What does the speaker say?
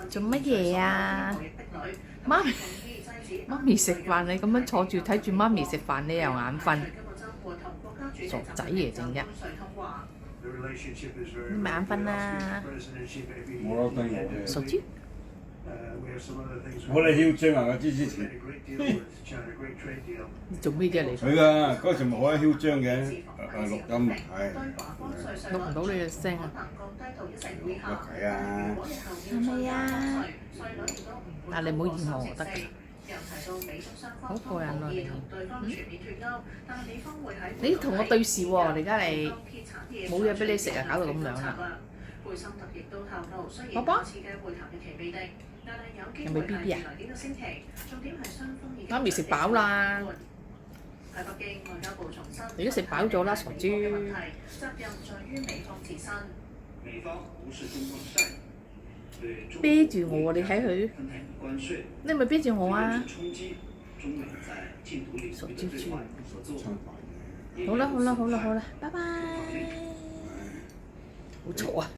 做乜嘢啊？媽咪食飯，你咁樣坐住睇住媽咪食飯，你又眼瞓，傻仔嚟整啫！你咪眼瞓啊！冇啦，對我嘅。傻豬！我哋囂張啊！我之前。你做咩啫你？佢㗎，嗰時咪好囂張嘅，錄音係。錄唔到你嘅聲啊！有計啊！係咪啊？但你唔好嫌我就得㗎。好過癮喎你同我對視喎，而家你冇嘢俾你食啊，搞到咁樣啦！寶寶，係咪 BB 啊？媽咪食飽啦，你都食飽咗啦，傻豬！啤住我喎，你睇佢，你咪啤住我啊！傻豬豬！好啦好啦好啦好啦，拜拜！好嘈啊！